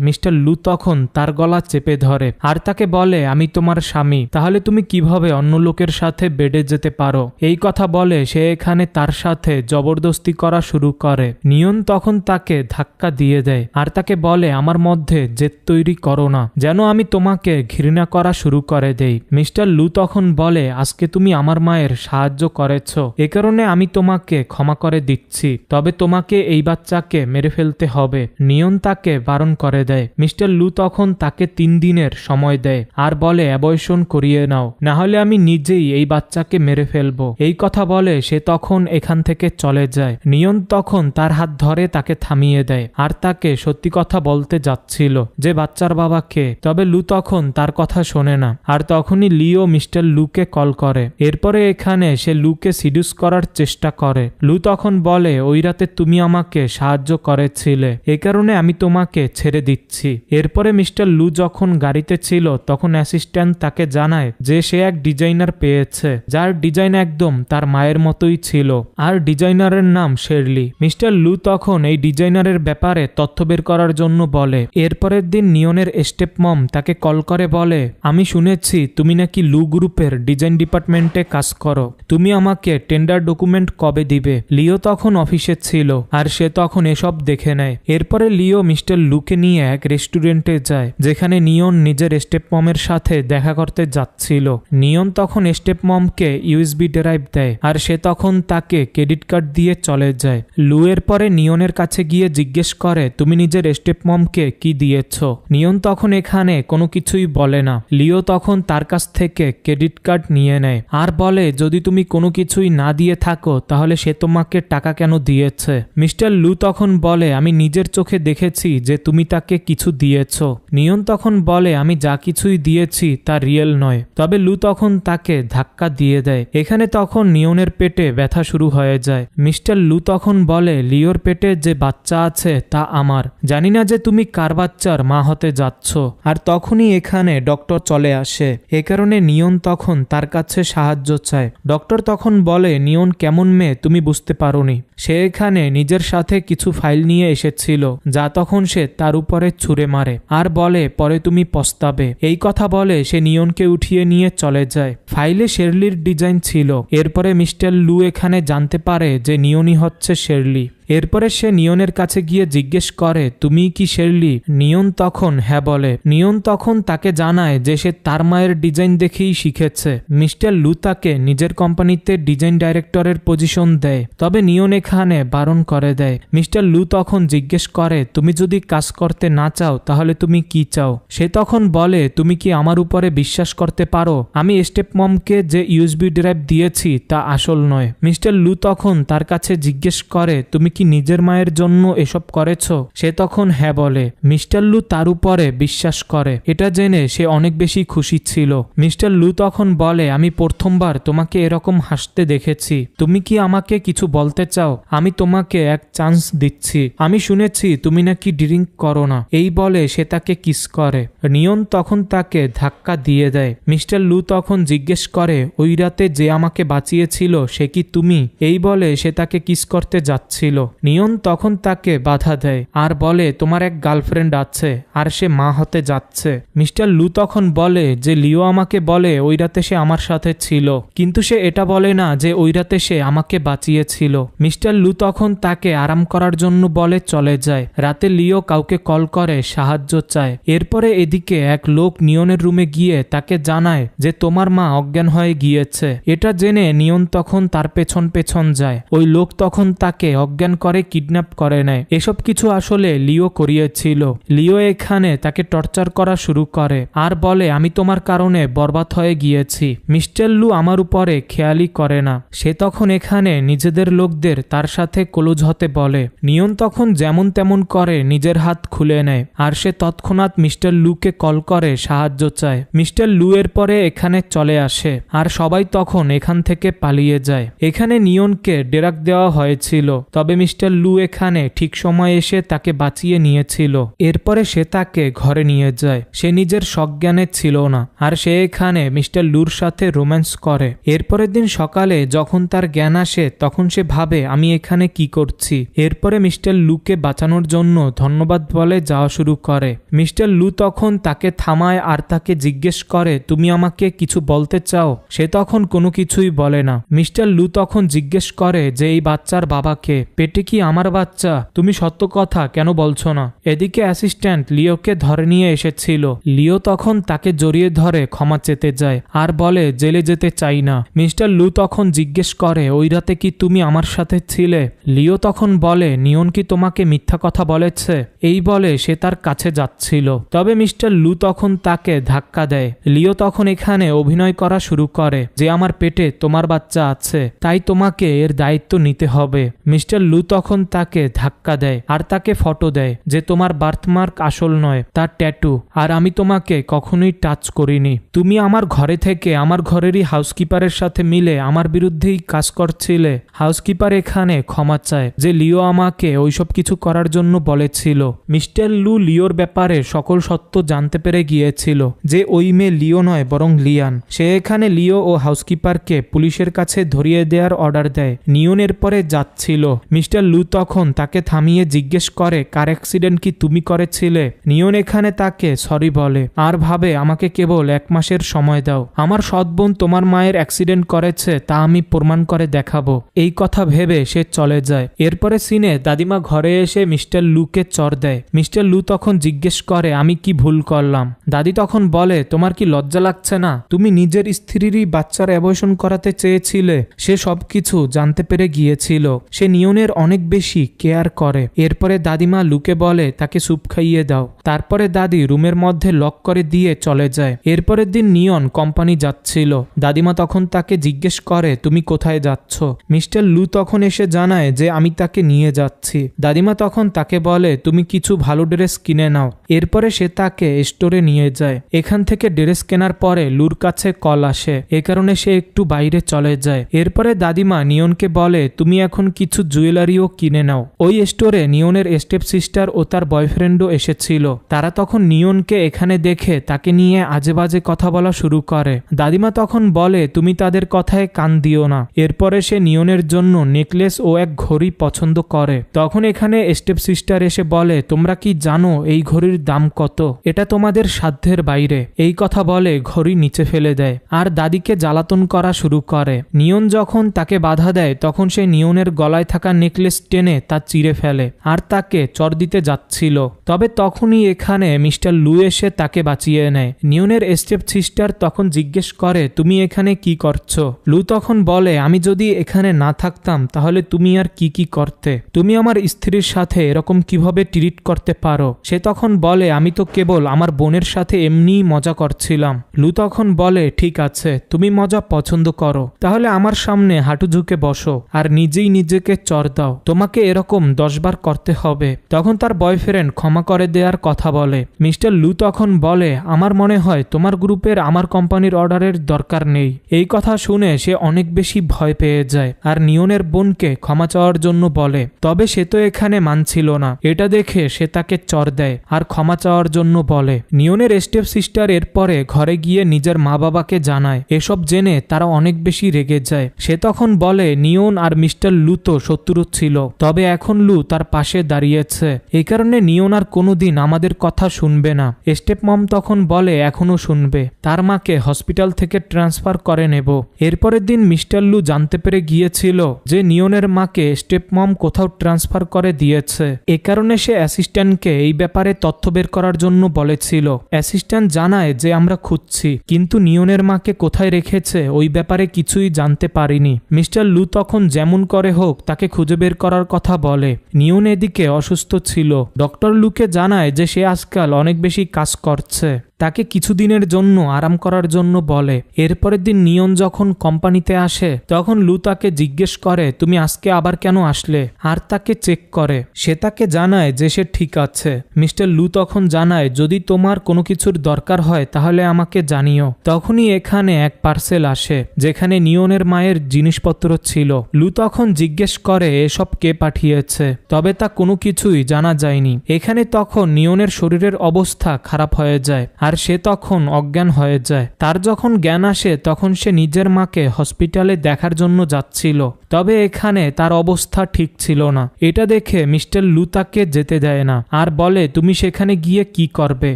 মিস্টার লু তখন তার গলা চেপে ধরে আর তাকে বলে, আমি তোমার স্বামী, তাহলে তুমি কিভাবে অন্য লোকের সাথে বেডে যেতে পারো? এই কথা বলে সে এখানে তার সাথে জবরদস্তি করা শুরু করে। নিয়ন তখন তাকে ধাক্কা দিয়ে দেয় আর তাকে বলে, আমার মধ্যে জেদ তৈরি করো না, যেন আমি তোমাকে ঘৃণা করা শুরু করে দেই। মিস্টার লু তখন বলে, আজকে তুমি আমার মায়ের সাহায্য করেছ, এ কারণে আমি তোমাকে ক্ষমা করে দিচ্ছি, তবে তোমাকে এই বাচ্চাকে মেরে ফেলতে হবে। নিয়ন তাকে বারণ করে দেয়। মিস্টার লু তখন তাকে 3 দিনের সময় দেয় আর বলে, অ্যাবর্শন করিয়ে নাও, না হলে আমি নিজেই এই বাচ্চাকে মেরে ফেলবো। এই কথা বলে সে তখন এখান থেকে চলে যায়। নিয়ন তখন তার হাত ধরে তাকে থামিয়ে দেয় আর তাকে সত্যি কথা বলতে যাচ্ছিল যে বাচ্চার বাবা কে, তবে লু তখন তার কথা শোনে না আর তখনই লিও মিস্টার লুকে কল করে। এরপরে এখানে সে লুকে সিডিউস করার চেষ্টা করে। লু তখন বলে, ওই রাতে তুমি আমাকে সাহায্য করেছিলে, এ কারণে আমি তোমাকে ছেড়ে দিচ্ছি। এরপরে মিস্টার লু যখন গাড়িতে ছিল, তখন অ্যাসিস্ট্যান্ট তাকে জানায় যে সে এক ডিজাইনার পেয়েছে, যার ডিজাইন একদম তার মায়ের মতোই ছিল আর ডিজাইনারের নাম শেরলি। মিস্টার লু তখন এই ডিজাইনারের ব্যাপারে তথ্য বের করার জন্য বলে। এরপরের দিন নিয়নের স্টেপ মম তাকে কল করে বলে, আমি শুনেছি তুমি নাকি লু গ্রুপের ডিজাইন ডিপার্টমেন্টে কাজ করো, তুমি আমাকে টেন্ডার ডকুমেন্ট কবে দিবে? লিও তখন অফিসে ছিল আর সে তখন এসব দেখে নেয়। এরপরে লিও মিস্টার লুকে নিয়ে এক রেস্টুরেন্টে যায়, যেখানে নিয়ন নিজের স্টেপ মমের সাথে দেখা করতে যাচ্ছিল। নিয়ন তখন স্টেপ মমকে ইউএসবি ড্রাইভ দেয় আর সে তখন তাকে ক্রেডিট কার্ড দিয়ে চলে যায়। লু এর পরে নিয়নের কাছে গিয়ে জিজ্ঞেস করে, তুমি নিজের স্টেপ মমকে কি দিয়েছ? নিয়ন তখন এখানে কোনো কিছুই বলে না। লিও তখন তার কাছ থেকে ক্রেডিট কার্ড নিয়ে নেয় আর বলে, যদি তুমি কোনো কিছুই না দিয়ে থাকো তাহলে সে তোমাকে টাকা কেন দিয়েছে? মিস্টার লু তখন বলে, আমি নিজের চোখে দেখেছি যে তুমি তাকে কিছু দিয়েছ। নিয়ন তখন বলে, আমি যা কিছুই দিয়েছি তা রিয়েল নয়। তবে লু তখন তাকে ধাক্কা দিয়ে দেয়। এখানে তখন নিয়নের পেটে ব্যথা শুরু হয়ে যায়। মিস্টার লু তখন বলে, লিওর পেটে যে বাচ্চা আছে তা আমার, জানি না যে তুমি কার বাচ্চার মা হতে যাচ্ছ। আর তখনই এখানে ডক্টর চলে আসে। এ কারণে নিয়ন তখন তার কাছে সাহায্য চায়। ডক্টর তখন বলে, নিয়ন কেমন মেয়ে তুমি বুঝতে পারোনি, সে এখানে নিজের সাথে কিছু ফাইল নিয়ে এসেছিল, যা তখন সে তার উপরে ছুঁড়ে মারে আর বলে, পরে তুমি পস্তাবে। এই কথা বলে সে নিয়নকে উঠিয়ে নিয়ে চলে যায়। ফাইলে শেরলির ডিজাইন ছিল। এরপরে মিস্টার লু এখানে জানতে পারে যে নিয়নই হচ্ছে শেরলি। এরপরে সে নিয়নের কাছে গিয়ে জিজ্ঞেস করে, তুমি কি শেরলি? নিয়ন তখন হ্যাঁ বলে। নিয়ন তখন তাকে জানায় যে সে তার মায়ের ডিজাইন দেখেই শিখেছে। মিস্টার লু তাকে নিজের কোম্পানিতে ডিজাইন ডাইরেক্টরের পজিশন দেয়, তবে নিয়ন এখানে বারণ করে দেয়। মিস্টার লু তখন জিজ্ঞেস করে, তুমি যদি কাজ করতে না চাও তাহলে তুমি কি চাও? সে তখন বলে, তুমি কি আমার উপরে বিশ্বাস করতে পারো আমি স্টেপ মমকে যে ইউএসবি ড্রাইভ দিয়েছি তা আসল নয়? মিস্টার লু তখন তার কাছে জিজ্ঞেস করে, তুমি কি নিজের মায়ের জন্য এসব করেছো? সে তখন হ্যাঁ বলে। মিস্টার লু তার উপরে বিশ্বাস করে। এটা জেনে সে অনেক বেশি খুশি ছিল। মিস্টার লু তখন বলে, আমি প্রথমবার তোমাকে এরকম হাসতে দেখেছি, তুমি কি আমাকে কিছু বলতে চাও? আমি তোমাকে এক চান্স দিচ্ছি, আমি শুনেছি তুমি নাকি ড্রিঙ্ক করো না। এই বলে সে তাকে কিস করে। নিয়ন তখন তাকে ধাক্কা দিয়ে দেয়। মিস্টার লু তখন জিজ্ঞেস করে, ওই রাতে যে আমাকে বাঁচিয়েছিল সে কি তুমি? এই বলে সে তাকে কিস করতে যাচ্ছিল। নিয়ন তখন তাকে বাধা দেয় আর বলে, তোমার এক গার্লফ্রেন্ড আছে আর সে মা হতে যাচ্ছে। মিস্টার লু তখন বলে যে লিও আমাকে বলে ওই রাতে সে আমার সাথে ছিল, কিন্তু সে এটা বলে না যে ওই রাতে সে আমাকে বাঁচিয়েছিল। মিস্টার লু তখন তাকে আরাম করার জন্য বলে চলে যায়। রাতে লিও কাউকে কল করে সাহায্য চায়। এরপরে এদিকে এক লোক নিয়নের রুমে গিয়ে তাকে জানায় যে তোমার মা অজ্ঞান হয়ে গিয়েছে। এটা জেনে নিয়ন তখন তার পেছন পেছন যায়। ওই লোক তখন তাকে অজ্ঞান অজ্ঞান করে কিডন্যাপ করে নেয়। এসব কিছু আসলে লিও করিয়েছিল। লিও এখানে তাকে টর্চার করা শুরু করে আর বলে আমি তোমার কারণে বরবাদ হয়ে গিয়েছি। মিস্টার লু আমার উপরে খেয়ালই করে না। সে তখন এখানে নিজেদের লোকদের তার সাথে ক্লোজ হতে বলে। নিয়ন তখন যেমন তেমন করে নিজের হাত খুলে নেয় আর সে তৎক্ষণাৎ মিস্টার লুকে কল করে সাহায্য চায়। মিস্টার লু এর পরে এখানে চলে আসে আর সবাই তখন এখান থেকে পালিয়ে যায়। এখানে নিয়নকে ডেরাক দেওয়া হয়েছিল, তবে মিস্টার লু এখানে ঠিক সময় এসে তাকে বাঁচিয়ে নিয়েছিল। এরপরে সে তাকে ঘরে নিয়ে যায়। সে নিজের সজ্ঞানে ছিল না আর সে এখানে মিস্টার লুর সাথে রোম্যান্স করে। এরপরের দিন সকালে যখন তার জ্ঞান আসে তখন সে ভাবে আমি এখানে কি করছি। এরপরে মিস্টার লুকে বাঁচানোর জন্য ধন্যবাদ বলে যাওয়া শুরু করে। মিস্টার লু তখন তাকে থামায় আর তাকে জিজ্ঞেস করে তুমি আমাকে কিছু বলতে চাও? সে তখন কোনো কিছুই বলে না। মিস্টার লু তখন জিজ্ঞেস করে যে এই বাচ্চার বাবাকে, পেটে কি আমার বাচ্চা? তুমি সত্য কথা কেন বলছো না? এদিকে অ্যাসিস্ট্যান্ট লিওকে ধরে নিয়ে এসেছিল। লিও তখন তাকে জড়িয়ে ধরে ক্ষমা চেতে যায় আর বলে জেলে যেতে চাই না। মিস্টার লু তখন জিজ্ঞেস করে ওই রাতে কি তুমি আমার সাথে ছিলে? লিও তখন বলে নিয়ন কি তোমাকে মিথ্যা কথা বলেছে? এই বলে সে তার কাছে যাচ্ছিল, তবে মিস্টার লু তখন তাকে ধাক্কা দেয়। লিও তখন এখানে অভিনয় করা শুরু করে যে আমার পেটে তোমার বাচ্চা আছে, তাই তোমাকে এর দায়িত্ব নিতে হবে। মিস্টার লু তখন তাকে ধাক্কা দেয় আর তাকে ফটো দেয় যে তোমার বার্থমার্ক আসল নয়, তার ট্যাটু, আর আমি তোমাকে কখনোই টাচ করিনি। তুমি আমার ঘরে থেকে আমার ঘরেরই হাউসকিপারের সাথে মিলে আমার বিরুদ্ধেই কাজ করছিলে। হাউসকিপার এখানে ক্ষমা চায় যে লিও আমাকে ওইসব কিছু করার জন্য বলেছিল। মিস্টার লু লিওর ব্যাপারে সকল সত্য জানতে পেরে গিয়েছিল যে ওই মেয়ে লিও নয় বরং লিয়ান। সে এখানে লিও ও হাউসকিপারকে পুলিশের কাছে ধরিয়ে দেওয়ার অর্ডার দেয়। নিয়নের পরে যাচ্ছিল। মিস্টার লু তখন তাকে থামিয়ে জিজ্ঞেস করে কার অ্যাক্সিডেন্ট কি তুমি করেছিলে? নিয়ন এখানে তাকে সরি বলে আর ভাবে আমাকে কেবল 1 মাসের সময় দাও, আমার সৎ বোন তোমার মায়ের অ্যাক্সিডেন্ট করেছে তা আমি প্রমাণ করে দেখাবো। এই কথা ভেবে সে চলে যায়। এরপরে সিনে দাদিমা ঘরে এসে মিস্টার লুকে চর দেয়। মিস্টার লু তখন জিজ্ঞেস করে আমি কি ভুল করলাম? দাদি তখন বলে তোমার কি লজ্জা লাগছে না? তুমি নিজের স্ত্রীরই বাচ্চার অ্যাবর্শন করাতে চেয়েছিলে। সে সবকিছু জানতে পেরে গিয়েছিল। সে নিয়নের অনেক বেশি কেয়ার করে। এরপরে দাদিমা লুকে বলে তাকে স্যুপ খাইয়ে দাও। তারপরে দাদি রুমের মধ্যে লক করে দিয়ে চলে যায়। এরপরের দিন নিয়ন কোম্পানি যাচ্ছিল। দাদিমা তখন তাকে জিজ্ঞেস করে তুমি কোথায় যাচ্ছ? মিস্টার লু তখন এসে জানায় যে আমি তাকে নিয়ে যাচ্ছি। দাদিমা তখন তাকে বলে তুমি কিছু ভালো ড্রেস কিনে নাও। এরপরে সে তাকে স্টোরে নিয়ে যায়। এখান থেকে ড্রেস কেনার পরে লুর কাছে কল আসে, এ কারণে সে একটু বাইরে চলে যায়। এরপরে দাদিমা নিয়নকে বলে তুমি এখন কিছু জুয়েলারিও কিনে নাও। ওই স্টোরে নিয়নের স্টেপ সিস্টার ও তার বয়ফ্রেন্ডও এসেছিল। তারা তখন নিয়নকে এখানে দেখে তাকে নিয়ে আজে বাজে কথা বলা শুরু করে। দাদিমা তখন বলে তুমি তাদের কথায় কান দিও না। এরপরে সে নিয়নের জন্য নেকলেস ও এক ঘড়ি পছন্দ করে। তখন এখানে স্টেপ সিস্টার এসে বলে তোমরা কি জানো এই ঘড়ির দাম কত? এটা তোমাদের সাধ্যের বাইরে। এই কথা বলে ঘড়ি নিচে ফেলে দেয় আর দাদিকে জ্বালাতন করা শুরু করে। নিয়ন যখন তাকে বাধা দেয় তখন সে নিয়নের গলায় থাকা নেকলেস টেনে তা চিরে ফেলে আর তাকে চর দিতে যাচ্ছিল। তবে তখনই এখানে মিস্টার লু এসে তাকে বাঁচিয়ে নেয়। নিয়নের স্টেপ সিস্টার তখন জিজ্ঞেস করে তুমি এখানে কি করছো? লু তখন বলে আমি যদি এখানে না থাকতাম তাহলে তুমি আর কি কি করতে? তুমি আমার স্ত্রীর সাথে এরকম কিভাবে ট্রিট করতে পারো? সে তখন বলে আমি তো কেবল আমার বোনের সাথে এমনিই মজা করছিলাম। লু তখন বলে ঠিক আছে, তুমি মজা পছন্দ করো, তাহলে আমার সামনে হাঁটু ঝুঁকে বসো আর নিজেই নিজেকে চর দাও। তোমাকে এরকম 10 বার করতে হবে। তখন তার বয়ফ্রেন্ড ক্ষমা করে দেওয়ার কথা বলে। মিস্টার লু তখন বলে আমার মনে হয় তোমার গ্রুপের আমার কোম্পানির অর্ডারের দরকার নেই। এই কথা শুনে সে অনেক বেশি ভয় পেয়ে যায় আর নিয়নের বোনকে ক্ষমা চাওয়ার জন্য বলে। তবে সে তো এখানে মানছিল না। এটা দেখে সে তাকে চর দেয় আর ক্ষমা চাওয়ার জন্য বলে। নিয়নের স্টেপ সিস্টার এরপরে ঘরে গিয়ে নিজের মা বাবাকে জানায়। এসব জেনে তারা অনেক বেশি রেগে যায়। সে তখন বলে নিয়ন আর মিস্টার লু তো শত্রু ছিল, তবে এখন লু তার পাশে দাঁড়িয়েছে, এই কারণে নিয়ন আর কোনোদিন আমাদের কথা শুনবে না। স্টেপ মম তখন বলে এখনো শুনবে, তার মাকে হসপিটাল থেকে ট্রান্সফার করে নেব। এরপরের দিন মিস্টার লু জানতে পেরে গিয়েছিল যে নিয়নের মাকে স্টেপ মম কোথাও ট্রান্সফার করে দিয়েছে। এ কারণে সে অ্যাসিস্ট্যান্টকে এই ব্যাপারে তথ্য বের করার জন্য বলেছিল। অ্যাসিস্ট্যান্ট জানায় যে আমরা খুঁজছি, কিন্তু নিয়নের মাকে কোথায় রেখেছে ওই ব্যাপারে কিছুই জানতে পারিনি। মিস্টার লু তখন যেমন করে হোক তাকে খুঁজে বের করার কথা বলে। নিয়ন এদিকে অসুস্থ ছিল। ডক্টর লুকে জানায় যে সে আজকাল অনেক বেশি কাজ করছে, তাকে কিছুদিনের জন্য আরাম করার জন্য বলে। এরপরের দিন নিয়ন যখন কোম্পানিতে আসে তখন লু তাকে জিজ্ঞেস করে তুমি আজকে আবার কেন আসলে, আর তাকে চেক করে। সে তাকে জানায় যে সে ঠিক আছে। মিস্টার লু তখন জানায় যদি তোমার কোনো কিছুর দরকার হয় তাহলে আমাকে জানিও। তখনই এখানে এক পার্সেল আসে যেখানে নিয়নের মায়ের জিনিসপত্র ছিল। লু তখন জিজ্ঞেস করে এসব কে পাঠিয়েছে, তবে তা কোনো কিছুই জানা যায়নি। এখানে তখন নিয়নের শরীরের অবস্থা খারাপ হয়ে যায় আর সে তখন অজ্ঞান হয়ে যায়। তার যখন জ্ঞান আসে তখন সে নিজের মাকে হসপিটালে দেখার জন্য যাচ্ছিল, তবে এখানে তার অবস্থা ঠিক ছিল না। এটা দেখে মিস্টার লু তাকে যেতে দেয় না আর বলে তুমি সেখানে গিয়ে কি করবে,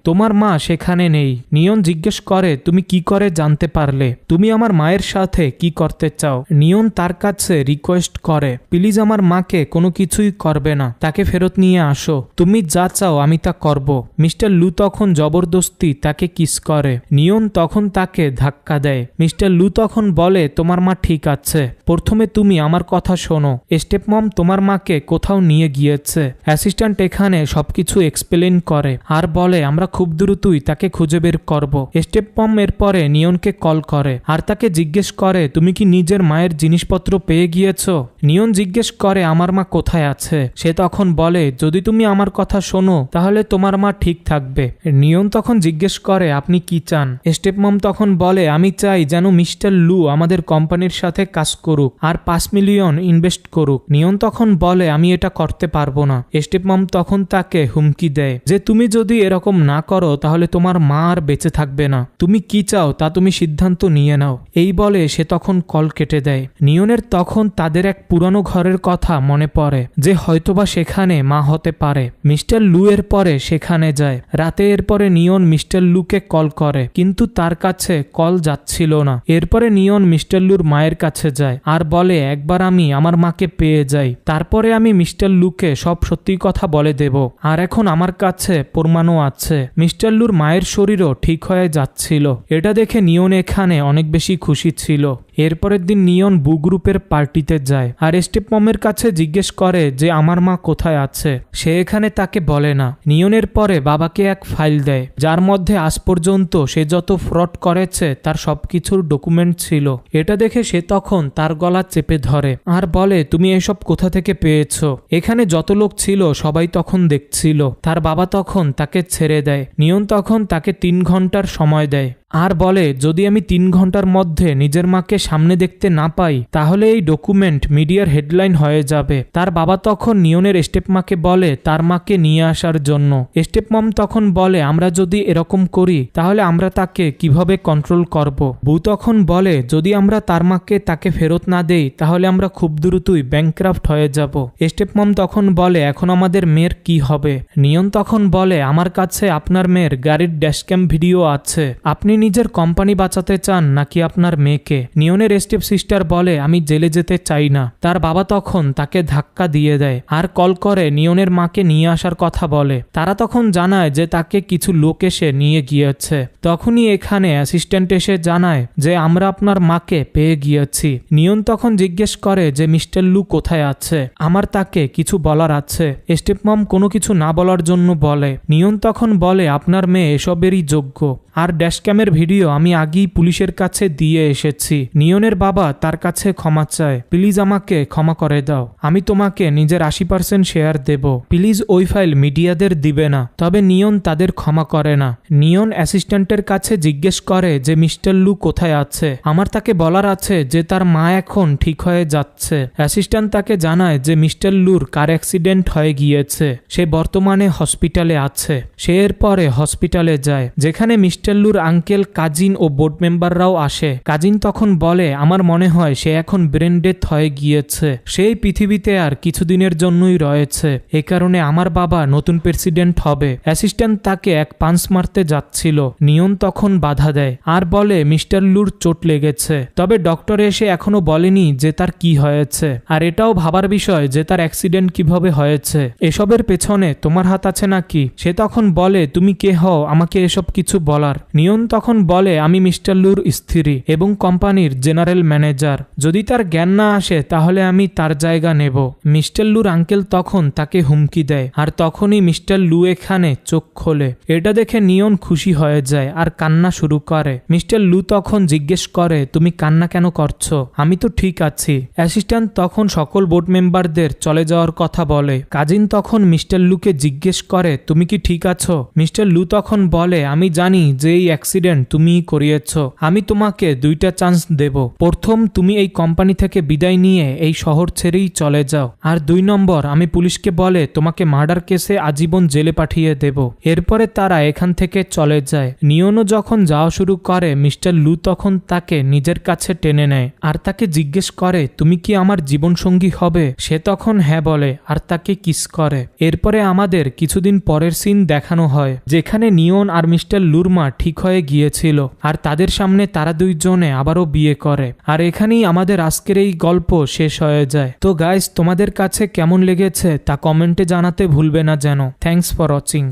তোমার মা সেখানে নেই। নিয়ন জিজ্ঞেস করে তুমি কি করে জানতে পারলে, তুমি আমার মায়ের সাথে কি করতে চাও। নিয়ন তার কাছে রিকোয়েস্ট করে প্লিজ আমার মাকে কোনো কিছুই করবে না, তাকে ফেরত নিয়ে আসো, তুমি যা চাও আমি তা করব। মিস্টার লু তখন জবরদস্তি তাকে কিস করে। নিয়ন তখন তাকে ধাক্কা দেয়। মিস্টার লু তখন বলে তোমার মা ঠিক আছে, প্রথমে তুমি আমার কথা শোনো। স্টেপমম তোমার মাকে কোথাও নিয়ে গিয়েছে। অ্যাসিস্ট্যান্ট এখানে সবকিছু এক্সপ্লেন করে আর বলে আমরা খুব দ্রুতই তাকে খুঁজে বের করব। স্টেপমম এরপরে নিয়নকে কল করে আর তাকে জিজ্ঞেস করে তুমি কি নিজের মায়ের জিনিসপত্র পেয়ে গিয়েছো। নিয়ন জিজ্ঞেস করে আমার মা কোথায় আছে। সে তখন বলে যদি তুমি আমার কথা শোনো তাহলে তোমার মা ঠিক থাকবে। নিয়ন তখন জিজ্ঞেস করে আপনি কি চান। স্টেপমম তখন বলে আমি চাই যেন মিস্টার লু আমাদের কোম্পানির সাথে কাজ করুক আর 5 মিলিয়ন ইনভেস্ট করুক। নিয়ন তখন বলে আমি এটা করতে পারবো না। স্টেপমম তখন তাকে হুমকি দেয় যে তুমি যদি এরকম না করো তাহলে তোমার মা আর বেঁচে থাকবে না, তুমি কি চাও তা তুমি সিদ্ধান্ত নিয়ে নাও। এই বলে সে তখন কল কেটে দেয়। নিয়নের তখন তাদের এক পুরানো ঘরের কথা মনে পড়ে যে হয়তোবা সেখানে মা হতে পারে। মিস্টার লু এর পরে সেখানে যায়। রাতে এরপরে নিয়ন মিস্টার লুকে কল করে কিন্তু তার কাছে কল যাচ্ছিল না। এরপরে নিয়ন মিস্টার লুর মায়ের কাছে যায় আর বলে একবার আমি আমার মাকে পেয়ে যাই, তারপরে আমি মিস্টার লুকে সব সত্যি কথা বলে দেব। আর এখন আমার কাছে প্রমাণও আছে। মিস্টার লুর মায়ের শরীরও ঠিক হয়ে যাচ্ছিল। এটা দেখে নিয়ন এখানে অনেক বেশি খুশি ছিল। এরপরের দিন নিয়ন বু গ্রুপের পার্টিতে যায় আর স্টেপমমের কাছে জিজ্ঞেস করে যে আমার মা কোথায় আছে। সে এখানে তাকে বলে না। নিয়নের পরে বাবাকে এক ফাইল দেয় যার মধ্যে আজ পর্যন্ত সে যত ফ্রড করেছে তার সবকিছুর ডকুমেন্ট ছিল। এটা দেখে সে তখন তার গলা চেপে ধরে আর বলে তুমি এসব কোথা থেকে পেয়েছো। এখানে যত লোক ছিল সবাই তখন দেখছিল। তার বাবা তখন তাকে ছেড়ে দেয়। নিয়ন তখন তাকে 3 ঘন্টার সময় দেয় আর বলে যদি আমি 3 ঘন্টার মধ্যে নিজের মাকে সামনে দেখতে না পাই তাহলে এই ডকুমেন্ট মিডিয়ার হেডলাইন হয়ে যাবে। তার বাবা তখন নিয়নের স্টেপমাকে বলে তার মাকে নিয়ে আসার জন্য। স্টেপমম তখন বলে আমরা যদি এরকম করি তাহলে আমরা তাকে কিভাবে কন্ট্রোল করব। বউ তখন বলে যদি আমরা তার মাকে তাকে ফেরত না দেই তাহলে আমরা খুব দ্রুতই ব্যাংকরাফট হয়ে যাব। স্টেপমম তখন বলে এখন আমাদের মেয়ের কি হবে। নিয়ন তখন বলে আমার কাছে আপনার মেয়ের গাড়ির ড্যাশক্যাম ভিডিও আছে, আপনি নিজের কোম্পানি বাঁচাতে চান নাকি আপনার মেয়েকে। নিয়নের স্টেপ সিস্টার বলে আমি জেলে যেতে চাই না। তার বাবা তখন তাকে ধাক্কা দিয়ে দেয় আর কল করে নিয়নের মাকে নিয়ে আসার কথা বলে। তারা তখন জানায় যে তাকে কিছু লোক এসে নিয়ে গিয়েছে। তখনই এখানে অ্যাসিস্ট্যান্ট এসে জানায় যে আমরা আপনার মাকে পেয়ে গিয়েছি। নিয়ন তখন জিজ্ঞেস করে যে মিস্টার লু কোথায় আছে, আমার তাকে কিছু বলার আছে। স্টেপমম কোনো কিছু না বলার জন্য বলে। নিয়ন তখন বলে আপনার মেয়ে এসবেরই যোগ্য আর ড্যাশক্যামের ভিডিও আমি আগেই পুলিশের কাছে দিয়ে এসেছি। নিয়নের বাবা তার কাছে ক্ষমা চায়, প্লিজ আমাকে ক্ষমা করে দাও, আমি তোমাকে নিজের 80% শেয়ার দেব, প্লিজ ওই ফাইল মিডিয়াদের দিবে না। তবে নিয়ন তাদের ক্ষমা করে না। নিয়ন অ্যাসিস্ট্যান্টের কাছে জিজ্ঞেস করে যে মিস্টার লু কোথায় আছে, আমার তাকে বলার আছে যে তার মা এখন ঠিক হয়ে যাচ্ছে। অ্যাসিস্ট্যান্ট তাকে জানায় যে মিস্টার লুর কার অ্যাক্সিডেন্ট হয়ে গিয়েছে, সে বর্তমানে হসপিটালে আছে। সে এরপরে হসপিটালে যায় যেখানে মিস্টার লুর আঙ্কেল, কাজিন ও বোর্ড মেম্বাররাও আসে। কাজিন তখন বলে আমার মনে হয় সে এখন ব্রেন ডেথ হয়ে গিয়েছে, সেই পৃথিবীতে আর কিছুদিনের জন্যই রয়েছে, এ কারণে আমার বাবা নতুন প্রেসিডেন্ট হবে। অ্যাসিস্ট্যান্ট তাকে এক পাঞ্চ মারতে যাচ্ছিল। নিয়ন তখন বাধা দেয় আর বলে মিস্টার লুর চোট লেগেছে, তবে ডক্টর এসে এখনো বলেনি যে তার কি হয়েছে। আর এটাও ভাবার বিষয় যে তার অ্যাক্সিডেন্ট কিভাবে হয়েছে, এসবের পেছনে তোমার হাত আছে নাকি। সে তখন বলে তুমি কে হও আমাকে এসব কিছু বলার। নিয়ন তখন তখন বলে আমি মিস্টার লুর স্ত্রী এবং কোম্পানির জেনারেল ম্যানেজার, যদি তার জ্ঞান না আসে তাহলে আমি তার জায়গা নেব। মিস্টার লুর আঙ্কেল তখন তাকে হুমকি দেয়, আর তখনই মিস্টার লু এখানে চোখ খোলে। এটা দেখে নিয়ন খুশি হয়ে যায় আর কান্না শুরু করে। মিস্টার লু তখন জিজ্ঞেস করে, তুমি কান্না কেন করছো? আমি তো ঠিক আছি। অ্যাসিস্ট্যান্ট তখন সকল বোর্ড মেম্বারদের চলে যাওয়ার কথা বলে। কাজিন তখন মিস্টার লুকে জিজ্ঞেস করে, তুমি কি ঠিক আছো? মিস্টার লু তখন বলে, আমি জানি যে এই অ্যাক্সিডেন্ট তুমিই করিয়েছ। আমি তোমাকে 2টা চান্স দেব। প্রথম, তুমি এই কোম্পানি থেকে বিদায় নিয়ে এই শহর ছেড়েই চলে যাও, আর 2 নম্বর, আমি পুলিশকে বলে তোমাকে মার্ডার কেসে আজীবন জেলে পাঠিয়ে দেব। এরপরে তারা এখান থেকে চলে যায়। নিয়নও যখন যাওয়া শুরু করে, মিস্টার লু তখন তাকে নিজের কাছে টেনে নেয় আর তাকে জিজ্ঞেস করে, তুমি কি আমার জীবনসঙ্গী হবে? সে তখন হ্যাঁ বলে আর তাকে কিস করে। এরপরে আমাদের কিছুদিন পরের সিন দেখানো হয়, যেখানে নিয়ন আর মিস্টার লুর মা ঠিক হয়ে গিয়েছিল আর তাদের সামনে তারা 2 জনে আবারও বিয়ে করে। আর এখানেই আমাদের আজকের এই গল্প শেষ হয়ে যায়। তো গাইস, তোমাদের কাছে কেমন লেগেছে তা কমেন্টে জানাতে ভুলবে না যেন। Thanks for watching.